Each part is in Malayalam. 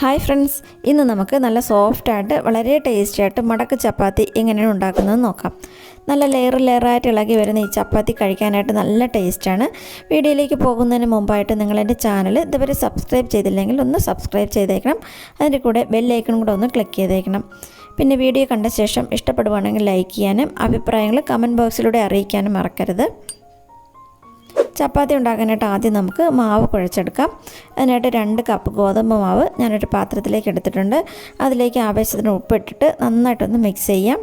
ഹായ് ഫ്രണ്ട്സ്, ഇന്ന് നമുക്ക് നല്ല സോഫ്റ്റായിട്ട് വളരെ ടേസ്റ്റിയായിട്ട് മടക്ക് ചപ്പാത്തി എങ്ങനെയാണ് ഉണ്ടാക്കുന്നതെന്ന് നോക്കാം. നല്ല ലെയറായിട്ട് ഇളകി വരുന്ന ഈ ചപ്പാത്തി കഴിക്കാനായിട്ട് നല്ല ടേസ്റ്റാണ്. വീഡിയോയിലേക്ക് പോകുന്നതിന് മുമ്പായിട്ട് നിങ്ങളെൻ്റെ ചാനൽ ഇതുവരെ സബ്സ്ക്രൈബ് ചെയ്തില്ലെങ്കിൽ ഒന്ന് സബ്സ്ക്രൈബ് ചെയ്തേക്കണം. അതിൻ്റെ കൂടെ ബെല്ലൈക്കണും കൂടെ ഒന്ന് ക്ലിക്ക് ചെയ്തേക്കണം. പിന്നെ വീഡിയോ കണ്ട ശേഷം ഇഷ്ടപ്പെടുവാണെങ്കിൽ ലൈക്ക് ചെയ്യാനും അഭിപ്രായങ്ങൾ കമൻറ്റ് ബോക്സിലൂടെ അറിയിക്കാനും മറക്കരുത്. ചപ്പാത്തി ഉണ്ടാക്കാനായിട്ട് ആദ്യം നമുക്ക് മാവ് കുഴച്ചെടുക്കാം. അതിനായിട്ട് 2 കപ്പ് ഗോതമ്പ് മാവ് ഞാനൊരു പാത്രത്തിലേക്ക് എടുത്തിട്ടുണ്ട്. അതിലേക്ക് ആവശ്യത്തിന് ഉപ്പിട്ടിട്ട് നന്നായിട്ടൊന്ന് മിക്സ് ചെയ്യാം.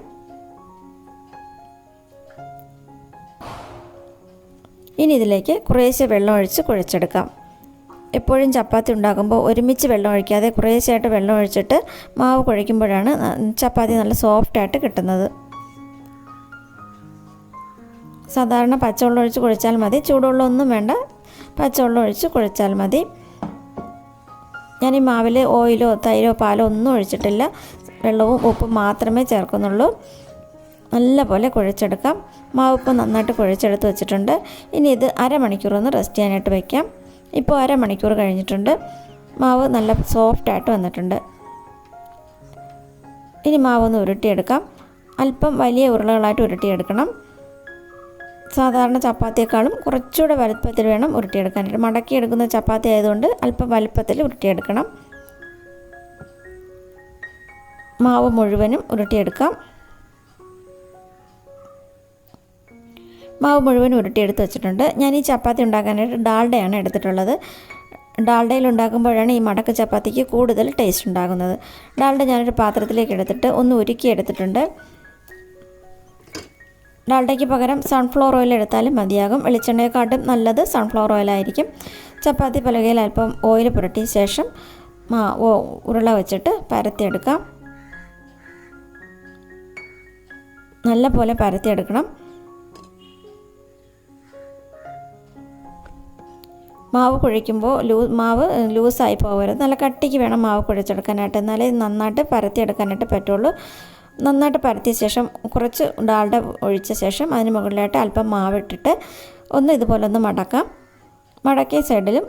ഇനി ഇതിലേക്ക് കുറേശ്ശെ വെള്ളം ഒഴിച്ച് കുഴച്ചെടുക്കാം. എപ്പോഴും ചപ്പാത്തി ഉണ്ടാക്കുമ്പോൾ ഒരുമിച്ച് വെള്ളം ഒഴിക്കാതെ കുറേശ്ശെയായിട്ട് വെള്ളം ഒഴിച്ചിട്ട് മാവ് കുഴയ്ക്കുമ്പോഴാണ് ചപ്പാത്തി നല്ല സോഫ്റ്റായിട്ട് കിട്ടുന്നത്. സാധാരണ പച്ചവെള്ളം ഒഴിച്ച് കുഴച്ചാൽ മതി, ചൂടുവെള്ളമൊന്നും വേണ്ട, പച്ചവെള്ളം ഒഴിച്ച് കുഴച്ചാൽ മതി. ഞാൻ ഈ മാവിൽ ഓയിലോ തൈരോ പാലോ ഒന്നും ഒഴിച്ചിട്ടില്ല, വെള്ളവും ഉപ്പും മാത്രമേ ചേർക്കുന്നുള്ളൂ. നല്ലപോലെ കുഴച്ചെടുക്കാം. മാവ് ഇപ്പം നന്നായിട്ട് കുഴച്ചെടുത്ത് വെച്ചിട്ടുണ്ട്. ഇനി ഇത് അരമണിക്കൂറൊന്ന് റെസ്റ്റ് ചെയ്യാനായിട്ട് വയ്ക്കാം. ഇപ്പോൾ അരമണിക്കൂർ കഴിഞ്ഞിട്ടുണ്ട്. മാവ് നല്ല സോഫ്റ്റായിട്ട് വന്നിട്ടുണ്ട്. ഇനി മാവൊന്ന് ഉരുട്ടിയെടുക്കാം. അല്പം വലിയ ഉരുളകളായിട്ട് ഉരുട്ടിയെടുക്കണം. സാധാരണ ചപ്പാത്തിയേക്കാളും കുറച്ചുകൂടെ വലുപ്പത്തിൽ വേണം ഉരുട്ടിയെടുക്കാനായിട്ട്. മടക്കിയെടുക്കുന്ന ചപ്പാത്തി ആയതുകൊണ്ട് അല്പം വലുപ്പത്തിൽ ഉരുട്ടിയെടുക്കണം. മാവ് മുഴുവനും ഉരുട്ടിയെടുക്കാം. മാവ് മുഴുവൻ ഉരുട്ടിയെടുത്ത് വെച്ചിട്ടുണ്ട്. ഞാൻ ഈ ചപ്പാത്തി ഉണ്ടാക്കാനായിട്ട് ഡാൽഡയാണ് എടുത്തിട്ടുള്ളത്. ഡാൽഡയിൽ ഉണ്ടാക്കുമ്പോഴാണ് ഈ മടക്ക് ചപ്പാത്തിക്ക് കൂടുതൽ ടേസ്റ്റ് ഉണ്ടാകുന്നത്. ഡാൽഡ ഞാനൊരു പാത്രത്തിലേക്ക് എടുത്തിട്ട് ഒന്ന് ഉരുക്കിയെടുത്തിട്ടുണ്ട്. ഡാൽഡയ്ക്ക് പകരം സൺഫ്ലവർ ഓയിൽ എടുത്താലും മതിയാകും. വെളിച്ചെണ്ണയെക്കാട്ടും നല്ലത് സൺഫ്ലവർ ഓയിലായിരിക്കും. ചപ്പാത്തി പലകയിൽ അല്പം ഓയിൽ പുരട്ടിയ ശേഷം ഉരുള വെച്ചിട്ട് പരത്തിയെടുക്കാം. നല്ല പോലെ പരത്തിയെടുക്കണം. മാവ് കുഴയ്ക്കുമ്പോൾ മാവ് ലൂസായി പോകരുത്. നല്ല കട്ടിക്ക് വേണം മാവ് കുഴച്ചെടുക്കാനായിട്ട്, എന്നാലേ നന്നായിട്ട് പരത്തിയെടുക്കാനായിട്ട് പറ്റുള്ളൂ. നന്നായിട്ട് പരത്തിയ ശേഷം കുറച്ച് ഡാൽഡ ഒഴിച്ച ശേഷം അതിന് മുകളിലായിട്ട് അല്പം മാവിട്ടിട്ട് ഒന്ന് ഇതുപോലെ ഒന്ന് മടക്കാം. മടക്കിയ സൈഡിലും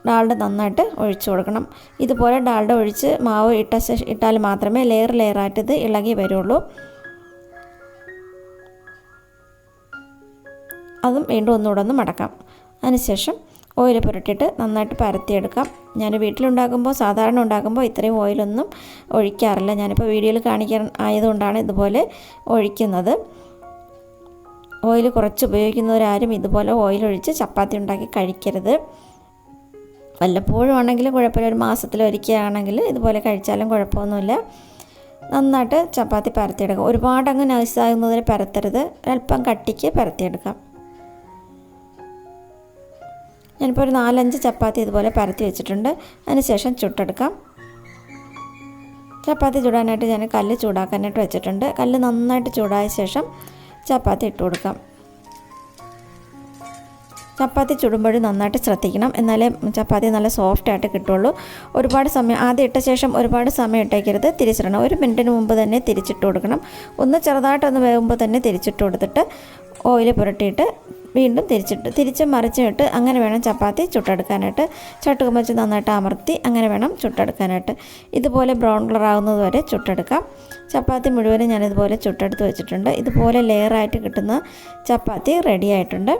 ഡാൽഡ നന്നായിട്ട് ഒഴിച്ചു കൊടുക്കണം. ഇതുപോലെ ഡാൽഡ ഒഴിച്ച് മാവ് ഇട്ടാൽ മാത്രമേ ലെയറായിട്ട് ഇത് ഇളകി വരുള്ളൂ. അതും വീണ്ടും ഒന്നുകൂടെ ഒന്ന് മടക്കാം. അതിനുശേഷം ഓയിൽ പുരട്ടിയിട്ട് നന്നായിട്ട് പരത്തിയെടുക്കാം. ഞാൻ വീട്ടിലുണ്ടാക്കുമ്പോൾ സാധാരണ ഉണ്ടാക്കുമ്പോൾ ഇത്രയും ഓയിലൊന്നും ഒഴിക്കാറില്ല. ഞാനിപ്പോൾ വീഡിയോയിൽ കാണിക്കാൻ ആയതുകൊണ്ടാണ് ഇതുപോലെ ഒഴിക്കുന്നത്. ഓയിൽ കുറച്ച് ഉപയോഗിക്കുന്നവരാരും ഇതുപോലെ ഓയിലൊഴിച്ച് ചപ്പാത്തി ഉണ്ടാക്കി കഴിക്കരുത്. വല്ലപ്പോഴും ആണെങ്കിലും കുഴപ്പമില്ല, ഒരു മാസത്തിലൊരിക്കലാണെങ്കിൽ ഇതുപോലെ കഴിച്ചാലും കുഴപ്പമൊന്നുമില്ല. നന്നായിട്ട് ചപ്പാത്തി പരത്തിയെടുക്കാം. ഒരുപാട് അങ്ങ് നൈസാകുന്നതിന് പരത്തരുത്, അല്പം കട്ടിക്ക് പരത്തിയെടുക്കാം. ഞാനിപ്പോൾ ഒരു 4-5 ചപ്പാത്തി ഇതുപോലെ പരത്തി വെച്ചിട്ടുണ്ട്. അതിനുശേഷം ചുട്ടെടുക്കാം. ചപ്പാത്തി ചൂടാനായിട്ട് ഞാൻ കല്ല് ചൂടാക്കാനായിട്ട് വെച്ചിട്ടുണ്ട്. കല്ല് നന്നായിട്ട് ചൂടായ ശേഷം ചപ്പാത്തി ഇട്ട് കൊടുക്കാം. ചപ്പാത്തി ചുടുമ്പോഴും നന്നായിട്ട് ശ്രദ്ധിക്കണം, എന്നാലേ ചപ്പാത്തി നല്ല സോഫ്റ്റായിട്ട് കിട്ടുള്ളൂ. ഒരുപാട് സമയം ആദ്യം ഇട്ട ശേഷം ഒരുപാട് സമയം ഇട്ടേക്കരുത്, തിരിച്ചിടണം. 1 മിനിറ്റിന് മുമ്പ് തന്നെ തിരിച്ചിട്ട് കൊടുക്കണം. ഒന്ന് ചെറുതായിട്ടൊന്ന് വേകുമ്പോൾ തന്നെ തിരിച്ചിട്ട് കൊടുത്തിട്ട് ഓയിൽ പുരട്ടിയിട്ട് വീണ്ടും തിരിച്ചും മറിച്ചും ഇട്ട് അങ്ങനെ വേണം ചപ്പാത്തി ചുട്ടെടുക്കാനായിട്ട്. ചട്ടുകം വെച്ച് നന്നായിട്ട് അമർത്തി അങ്ങനെ വേണം ചുട്ടെടുക്കാനായിട്ട്. ഇതുപോലെ ബ്രൗൺ കളർ ആകുന്നത് വരെ ചുട്ടെടുക്കാം. ചപ്പാത്തി മുഴുവനും ഞാനിതുപോലെ ചുട്ടെടുത്ത് വെച്ചിട്ടുണ്ട്. ഇതുപോലെ ലെയറായിട്ട് കിട്ടുന്ന ചപ്പാത്തി റെഡി ആയിട്ടുണ്ട്.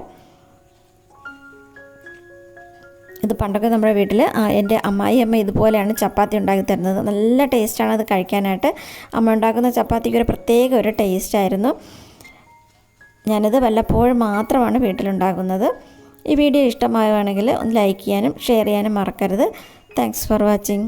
ഇത് പണ്ടൊക്കെ നമ്മുടെ വീട്ടിൽ എൻ്റെ അമ്മ ഇതുപോലെയാണ് ചപ്പാത്തി ഉണ്ടാക്കി തരുന്നത്. നല്ല ടേസ്റ്റാണ് അത് കഴിക്കാനായിട്ട്. അമ്മ ഉണ്ടാക്കുന്ന ചപ്പാത്തിക്ക് ഒരു ടേസ്റ്റായിരുന്നു. ഞാനിത് വല്ലപ്പോഴും മാത്രമാണ് വീട്ടിലുണ്ടാക്കുന്നത്. ഈ വീഡിയോ ഇഷ്ടമാവുകയാണെങ്കിൽ ഒന്ന് ലൈക്ക് ചെയ്യാനും ഷെയർ ചെയ്യാനും മറക്കരുത്. Thanks for watching.